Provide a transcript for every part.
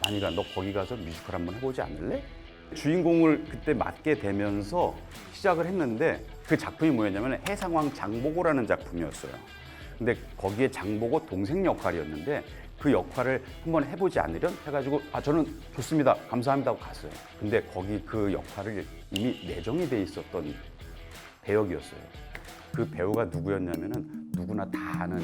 아니가 너 거기 가서 뮤지컬 한번 해보지 않을래? 주인공을 그때 맡게 되면서 시작을 했는데 그 작품이 뭐였냐면 해상왕 장보고라는 작품이었어요. 근데 거기에 장보고 동생 역할이었는데 그 역할을 한번 해보지 않으련 해가지고 저는 좋습니다 감사합니다 하고 갔어요. 근데 거기 그 역할을 이미 내정이 돼 있었던 배역이었어요. 그 배우가 누구였냐면은 누구나 다 아는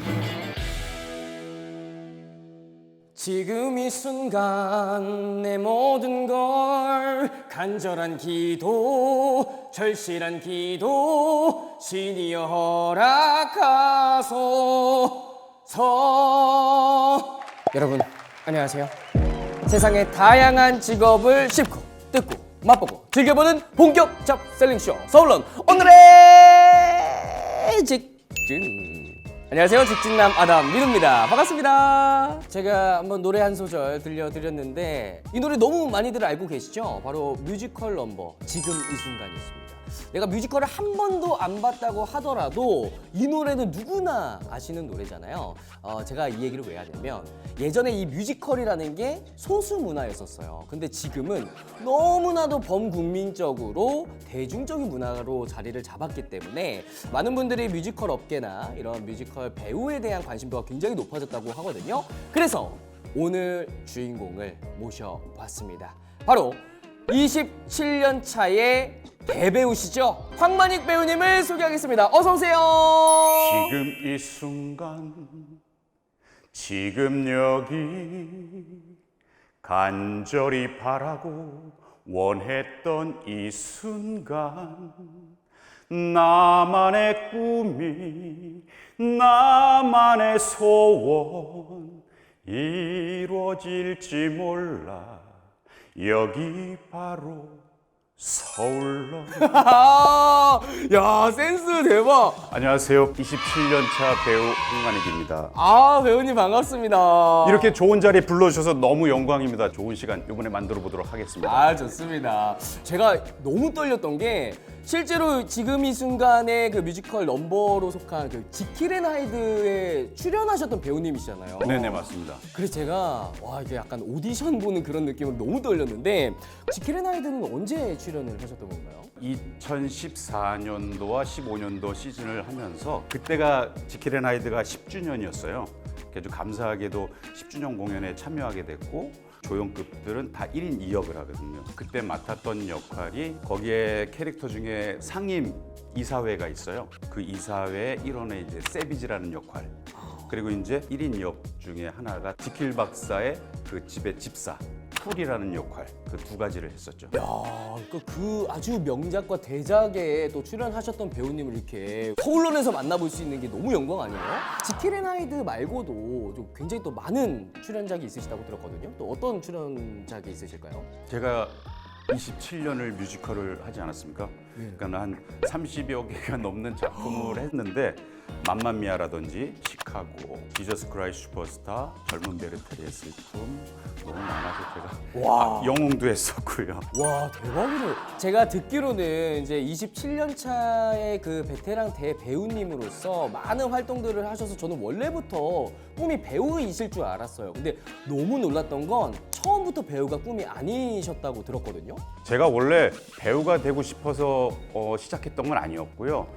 지금 이 순간 내 모든 걸 간절한 기도 절실한 기도 신이여 허락하소서. 여러분 안녕하세요. 세상의 다양한 직업을 씹고 뜯고 맛보고 즐겨보는 본격 잡셀링쇼 서울론 오늘의 직진. 안녕하세요. 직진남 아담 민우입니다. 반갑습니다. 제가 한번 노래 한 소절 들려드렸는데 이 노래 너무 많이들 알고 계시죠? 바로 뮤지컬 넘버 지금 이 순간이었습니다. 내가 뮤지컬을 한 번도 안 봤다고 하더라도 이 노래는 누구나 아시는 노래잖아요. 제가 이 얘기를 왜 하냐면 예전에 이 뮤지컬이라는 게 소수 문화였었어요. 근데 지금은 너무나도 범국민적으로 대중적인 문화로 자리를 잡았기 때문에 많은 분들이 뮤지컬 업계나 이런 뮤지컬 배우에 대한 관심도가 굉장히 높아졌다고 하거든요. 그래서 오늘 주인공을 모셔봤습니다. 바로 27년 차의 대배우시죠? 황만익 배우님을 소개하겠습니다. 어서 오세요. 지금 이 순간 지금 여기 간절히 바라고 원했던 이 순간 나만의 꿈이 나만의 소원 이루어질지 몰라 여기 바로 서울로. 야 센스 대박. 안녕하세요. 27년 차 배우 황만익입니다. 배우님 반갑습니다. 이렇게 좋은 자리에 불러주셔서 너무 영광입니다. 좋은 시간 이번에 만들어 보도록 하겠습니다. 좋습니다. 제가 너무 떨렸던 게 실제로 지금 이 순간에 그 뮤지컬 넘버로 속한 그 지킬 앤 하이드에 출연하셨던 배우님이시잖아요. 네네 맞습니다. 그래서 제가 이게 약간 오디션 보는 그런 느낌으로 너무 떨렸는데 지킬 앤 하이드는 언제 출연을 하셨던 건가요? 2014년도와 15년도 시즌을 하면서 그때가 지킬 앤 하이드가 10주년이었어요. 그래서 감사하게도 10주년 공연에 참여하게 됐고 조연급들은 다 1인 2역을 하거든요. 그때 맡았던 역할이 거기에 캐릭터 중에 상임 이사회가 있어요. 그 이사회의 일원의 이제 세비지라는 역할. 그리고 이제 1인 2역 중에 하나가 지킬 박사의 그 집의 집사 풀이라는 역할. 그 두 가지를 했었죠. 그 아주 명작과 대작에 또 출연하셨던 배우님을 이렇게 서울론에서 만나볼 수 있는 게 너무 영광 아니에요? 지킬 앤 하이드 말고도 좀 굉장히 또 많은 출연작이 있으시다고 들었거든요. 또 어떤 출연작이 있으실까요? 제가 27년을 뮤지컬을 하지 않았습니까? 그러니까 한 30여 개가 넘는 작품을 했는데 맘마미아라든지 시카고, 지저스 크라이스트 슈퍼스타, 젊은 베르테리의 슬픔 너무 많아서 제가 영웅도 했었고요. 와 대박이네. 제가 듣기로는 이제 27년 차의 그 베테랑 대배우님으로서 많은 활동들을 하셔서 저는 원래부터 꿈이 배우이실 줄 알았어요. 근데 너무 놀랐던 건 처음부터 배우가 꿈이 아니셨다고 들었거든요. 제가 원래 배우가 되고 싶어서 시작했던 건 아니었고요.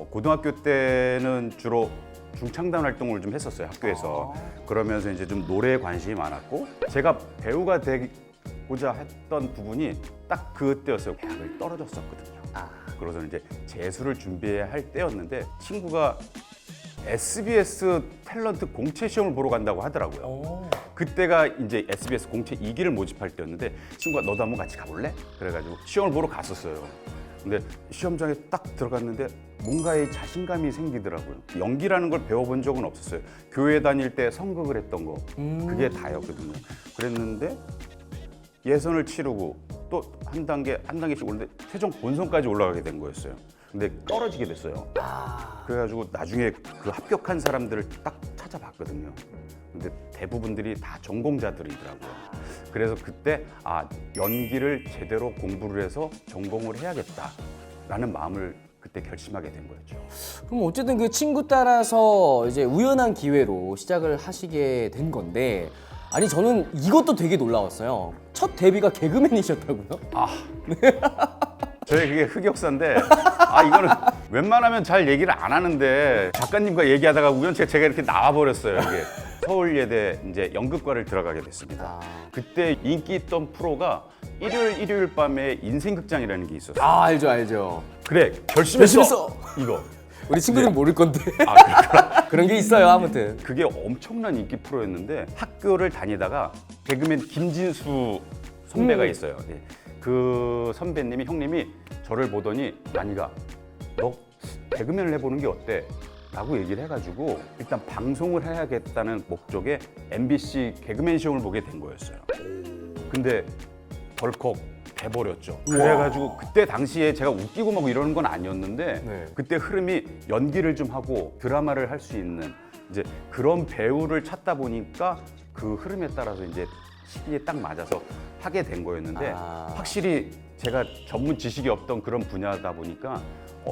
고등학교 때는 주로 중창단 활동을 좀 했었어요, 학교에서. 그러면서 이제 좀 노래에 관심이 많았고 제가 배우가 되고자 했던 부분이 딱 그때였어요. 대학을 떨어졌었거든요. 그래서 이제 재수를 준비해야 할 때였는데 친구가 SBS 탤런트 공채 시험을 보러 간다고 하더라고요. 그때가 이제 SBS 공채 2기를 모집할 때였는데 친구가 너도 한번 같이 가볼래? 그래가지고 시험을 보러 갔었어요. 근데 시험장에 딱 들어갔는데 뭔가의 자신감이 생기더라고요. 연기라는 걸 배워본 적은 없었어요. 교회 다닐 때 성극을 했던 거 그게 다였거든요. 그랬는데 예선을 치르고 또 한 단계씩 오는데 최종 본선까지 올라가게 된 거였어요. 근데 떨어지게 됐어요. 그래가지고 나중에 그 합격한 사람들을 딱 찾아봤거든요. 근데 대부분들이 다 전공자들이더라고요. 그래서 그때 연기를 제대로 공부를 해서 전공을 해야겠다라는 마음을 그때 결심하게 된 거였죠. 그럼 어쨌든 그 친구 따라서 이제 우연한 기회로 시작을 하시게 된 건데 아니 저는 이것도 되게 놀라웠어요. 첫 데뷔가 개그맨이셨다고요? 저희 그게 흑역사인데 이거는 웬만하면 잘 얘기를 안 하는데 작가님과 얘기하다가 우연치 제가 이렇게 나와버렸어요. 이게 서울예대 이제 연극과를 들어가게 됐습니다. 그때 인기 있던 프로가 일요일 밤에 인생극장이라는 게 있었어요. 알죠. 그래 결심했어. 결심했어. 이거 우리 친구들은 모를 건데. 그렇구나. 그런 게 있어요. 아무튼. 그게 엄청난 인기 프로였는데 학교를 다니다가 개그맨 김진수 선배가 있어요. 네. 그 선배님이 형님이 저를 보더니 만이가 너 개그맨을 해보는 게 어때? 라고 얘기를 해가지고 일단 방송을 해야겠다는 목적에 MBC 개그맨 시험을 보게 된 거였어요. 근데 덜컥 돼버렸죠. 그래가지고 그때 당시에 제가 웃기고 막 이러는 건 아니었는데 네. 그때 흐름이 연기를 좀 하고 드라마를 할 수 있는 이제 그런 배우를 찾다 보니까 그 흐름에 따라서 이제 시기에 딱 맞아서 하게 된 거였는데 확실히 제가 전문 지식이 없던 그런 분야다 보니까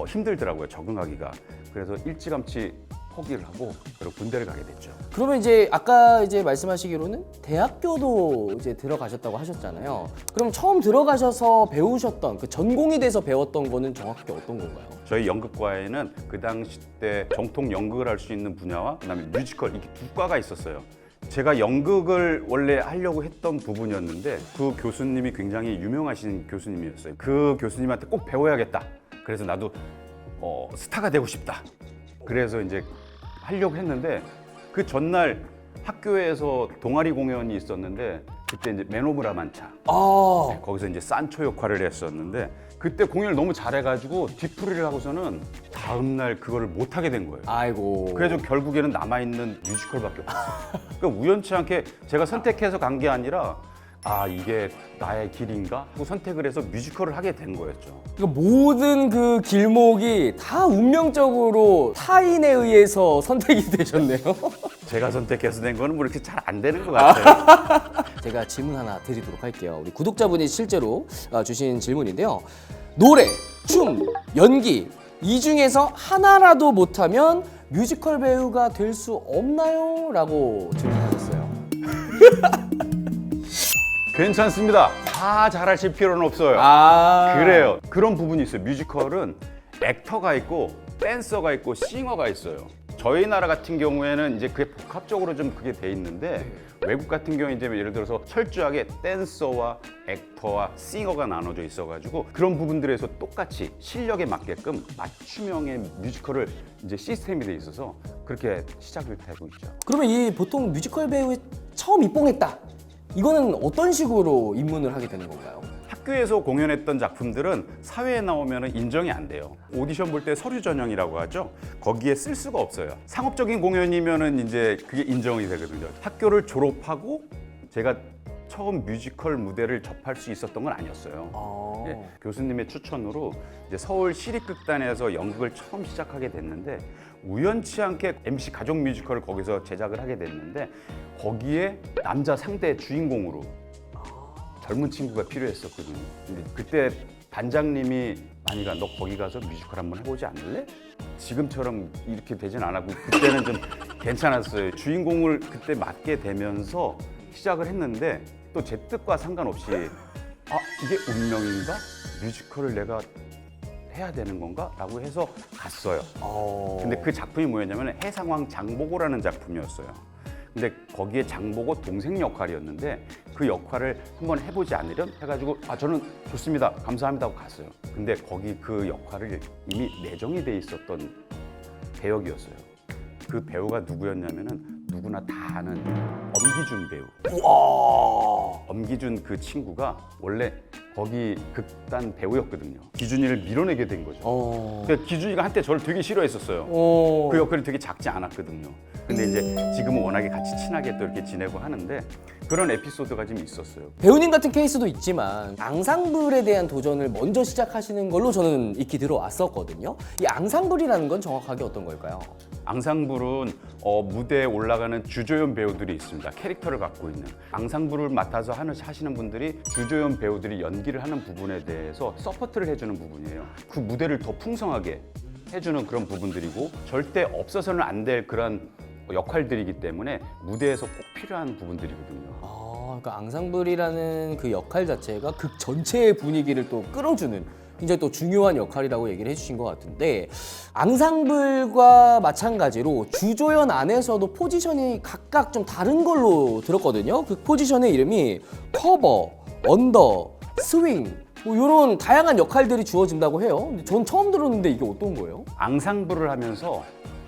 힘들더라고요, 적응하기가. 그래서 일찌감치 포기를 하고 그리고 군대를 가게 됐죠. 그러면 이제 아까 이제 말씀하시기로는 대학교도 이제 들어가셨다고 하셨잖아요. 그럼 처음 들어가셔서 배우셨던 그 전공이 돼서 배웠던 거는 정확히 어떤 건가요? 저희 연극과에는 그 당시 때 정통 연극을 할 수 있는 분야와 그다음에 뮤지컬 이렇게 두 과가 있었어요. 제가 연극을 원래 하려고 했던 부분이었는데 그 교수님이 굉장히 유명하신 교수님이었어요. 그 교수님한테 꼭 배워야겠다. 그래서 나도 스타가 되고 싶다. 그래서 이제 하려고 했는데 그 전날 학교에서 동아리 공연이 있었는데 그때 이제 맨 오브 라만차 거기서 이제 산초 역할을 했었는데 그때 공연을 너무 잘해가지고 뒤풀이를 하고서는 다음날 그거를 못하게 된 거예요. 아이고. 그래서 결국에는 남아있는 뮤지컬밖에 없었어요. 그러니까 우연치 않게 제가 선택해서 간 게 아니라 이게 나의 길인가? 하고 선택을 해서 뮤지컬을 하게 된 거였죠. 그러니까 모든 그 길목이 다 운명적으로 타인에 의해서 선택이 되셨네요. 제가 선택해서 된 거는 뭐 이렇게 잘 안 되는 것 같아요. 제가 질문 하나 드리도록 할게요. 우리 구독자분이 실제로 주신 질문인데요. 노래, 춤, 연기 이 중에서 하나라도 못하면 뮤지컬 배우가 될 수 없나요? 라고 질문하셨어요. 괜찮습니다. 다 잘하실 필요는 없어요. 그래요. 그런 부분이 있어요. 뮤지컬은 액터가 있고 댄서가 있고 싱어가 있어요. 저희 나라 같은 경우에는 이제 그게 복합적으로 좀 그게 돼 있는데 외국 같은 경우에 이제 예를 들어서 철저하게 댄서와 액터와 싱어가 나눠져 있어가지고 그런 부분들에서 똑같이 실력에 맞게끔 맞춤형의 뮤지컬을 이제 시스템이 돼 있어서 그렇게 시작을 되고 있죠. 그러면 이 보통 뮤지컬 배우에 처음 입봉했다. 이거는 어떤 식으로 입문을 하게 되는 건가요? 학교에서 공연했던 작품들은 사회에 나오면 인정이 안 돼요. 오디션 볼 때 서류 전형이라고 하죠. 거기에 쓸 수가 없어요. 상업적인 공연이면은 이제 그게 인정이 되거든요. 학교를 졸업하고 제가 처음 뮤지컬 무대를 접할 수 있었던 건 아니었어요. 예, 교수님의 추천으로 이제 서울 시립극단에서 연극을 처음 시작하게 됐는데 우연치 않게 MC 가족 뮤지컬을 거기서 제작을 하게 됐는데 거기에 남자 상대 주인공으로 젊은 친구가 필요했었거든요. 근데 그때 반장님이 만이가 너 거기 가서 뮤지컬 한번 해보지 않을래? 지금처럼 이렇게 되진 않았고 그때는 좀 괜찮았어요. 주인공을 그때 맡게 되면서 시작을 했는데 또 제 뜻과 상관없이 이게 운명인가? 뮤지컬을 내가 해야 되는 건가? 라고 해서 갔어요. 근데 그 작품이 뭐였냐면 해상왕 장보고라는 작품이었어요. 근데 거기에 장보고 동생 역할이었는데 그 역할을 한번 해보지 않으렴 해가지고 저는 좋습니다 감사합니다 하고 갔어요. 근데 거기 그 역할을 이미 내정이 돼 있었던 배역이었어요. 그 배우가 누구였냐면은 누구나 다 아는 엄기준 배우. 엄기준 그 친구가 원래 거기 극단 배우였거든요. 기준이를 밀어내게 된 거죠. 그러니까 기준이가 한때 저를 되게 싫어했었어요. 그 역할이 되게 작지 않았거든요. 근데 이제 지금은 워낙에 같이 친하게 또 이렇게 지내고 하는데 그런 에피소드가 좀 있었어요. 배우님 같은 케이스도 있지만 앙상블에 대한 도전을 먼저 시작하시는 걸로 저는 익히 들어왔었거든요. 이 앙상블이라는 건 정확하게 어떤 걸까요? 앙상블은 무대에 올라가는 주조연 배우들이 있습니다. 캐릭터를 갖고 있는. 앙상블을 맡아서 하시는 분들이 주조연 배우들이 연기를 하는 부분에 대해서 서포트를 해주는 부분이에요. 그 무대를 더 풍성하게 해주는 그런 부분들이고 절대 없어서는 안 될 그런 역할들이기 때문에 무대에서 꼭 필요한 부분들이거든요. 그러니까 앙상블이라는 그 역할 자체가 극 전체의 분위기를 또 끌어주는 굉장히 또 중요한 역할이라고 얘기를 해주신 것 같은데, 앙상블과 마찬가지로 주조연 안에서도 포지션이 각각 좀 다른 걸로 들었거든요. 그 포지션의 이름이 커버, 언더, 스윙 뭐 이런 다양한 역할들이 주어진다고 해요. 근데 전 처음 들었는데 이게 어떤 거예요? 앙상블을 하면서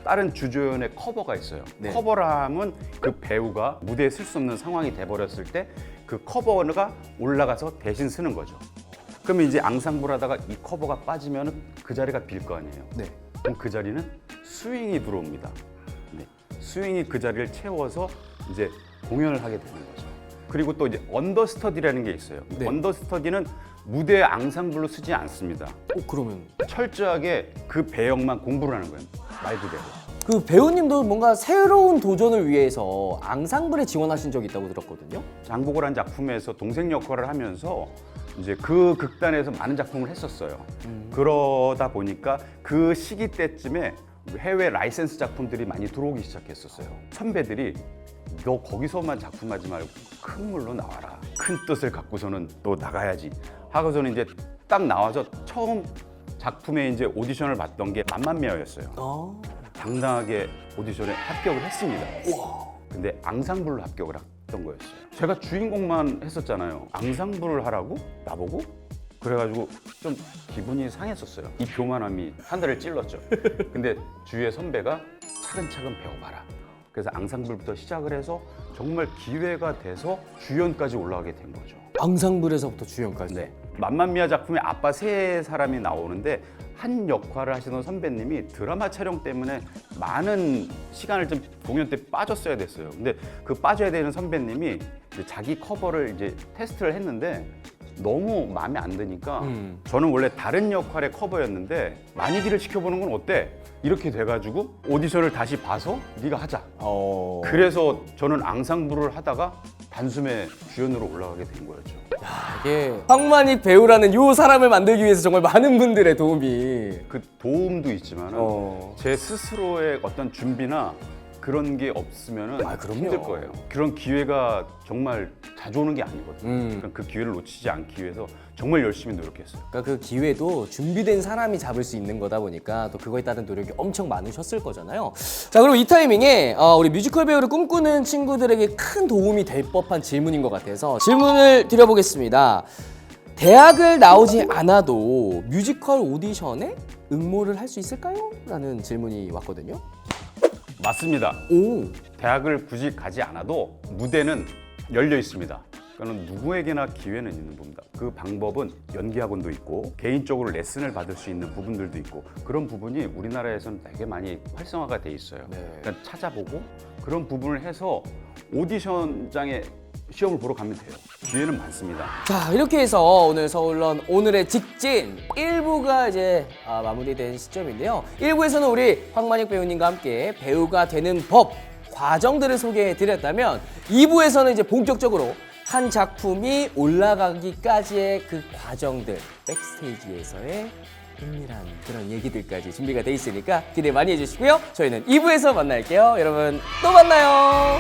다른 주조연의 커버가 있어요. 네. 커버라 하면 그 배우가 무대에 쓸 수 없는 상황이 돼버렸을 때 그 커버가 올라가서 대신 쓰는 거죠. 그러면 이제 앙상블 하다가 이 커버가 빠지면 그 자리가 빌 거 아니에요. 네. 그럼 그 자리는 스윙이 들어옵니다. 네. 스윙이 그 자리를 채워서 이제 공연을 하게 되는 거죠. 그리고 또 이제 언더스터디라는 게 있어요. 네. 언더스터디는 무대에 앙상블로 쓰지 않습니다. 그러면 철저하게 그 배역만 공부를 하는 거예요. 말 그대로. 그 배우님도 뭔가 새로운 도전을 위해서 앙상블에 지원하신 적이 있다고 들었거든요. 장보고라는 작품에서 동생 역할을 하면서 이제 그 극단에서 많은 작품을 했었어요. 그러다 보니까 그 시기 때쯤에 해외 라이센스 작품들이 많이 들어오기 시작했었어요. 선배들이 너 거기서만 작품하지 말고 큰 물로 나와라. 큰 뜻을 갖고서는 또 나가야지. 하고서는 이제 딱 나와서 처음 작품에 이제 오디션을 봤던 게 만만미아였어요. 당당하게 오디션에 합격을 했습니다. 근데 앙상블로 합격을 했던 거였어요. 제가 주인공만 했었잖아요. 앙상블을 하라고? 나보고? 그래가지고 좀 기분이 상했었어요. 이 교만함이 하늘을 찔렀죠. 근데 주위의 선배가 차근차근 배워봐라. 그래서 앙상블부터 시작을 해서 정말 기회가 돼서 주연까지 올라가게 된 거죠. 앙상블에서부터 주연까지. 네. 만만미아 작품에 아빠 세 사람이 나오는데 한 역할을 하시던 선배님이 드라마 촬영 때문에 많은 시간을 좀 공연 때 빠졌어야 됐어요. 근데 그 빠져야 되는 선배님이 이제 자기 커버를 이제 테스트를 했는데 너무 마음에 안 드니까 저는 원래 다른 역할의 커버였는데 만이기를 시켜보는 건 어때? 이렇게 돼가지고 오디션을 다시 봐서 네가 하자. 그래서 저는 앙상블을 하다가 단숨에 주연으로 올라가게 된 거였죠. 이게 황만익 배우라는 요 사람을 만들기 위해서 정말 많은 분들의 도움이. 그 도움도 있지만 제 스스로의 어떤 준비나 그런 게 없으면 그럼요. 힘들 거예요. 그런 기회가 정말 자주 오는 게 아니거든요. 음. 그러니까 그 기회를 놓치지 않기 위해서 정말 열심히 노력했어요. 그러니까 그 기회도 준비된 사람이 잡을 수 있는 거다 보니까 또 그거에 따른 노력이 엄청 많으셨을 거잖아요. 자, 그럼 이 타이밍에 우리 뮤지컬 배우를 꿈꾸는 친구들에게 큰 도움이 될 법한 질문인 것 같아서 질문을 드려보겠습니다. 대학을 나오지 않아도 뮤지컬 오디션에 응모를 할 수 있을까요? 라는 질문이 왔거든요. 맞습니다. 오, 대학을 굳이 가지 않아도 무대는 열려 있습니다. 그러니까 누구에게나 기회는 있는 겁니다. 그 방법은 연기학원도 있고 개인적으로 레슨을 받을 수 있는 부분들도 있고 그런 부분이 우리나라에서는 되게 많이 활성화가 돼 있어요. 그러니까 찾아보고 그런 부분을 해서 오디션장에 시험을 보러 가면 돼요. 기회는 많습니다. 자, 이렇게 해서 오늘 서울런 오늘의 직진 1부가 이제 마무리된 시점인데요. 1부에서는 우리 황만익 배우님과 함께 배우가 되는 법, 과정들을 소개해 드렸다면 2부에서는 이제 본격적으로 한 작품이 올라가기까지의 그 과정들, 백스테이지에서의 은밀한 그런 얘기들까지 준비가 돼 있으니까 기대 많이 해주시고요. 저희는 2부에서 만날게요. 여러분 또 만나요.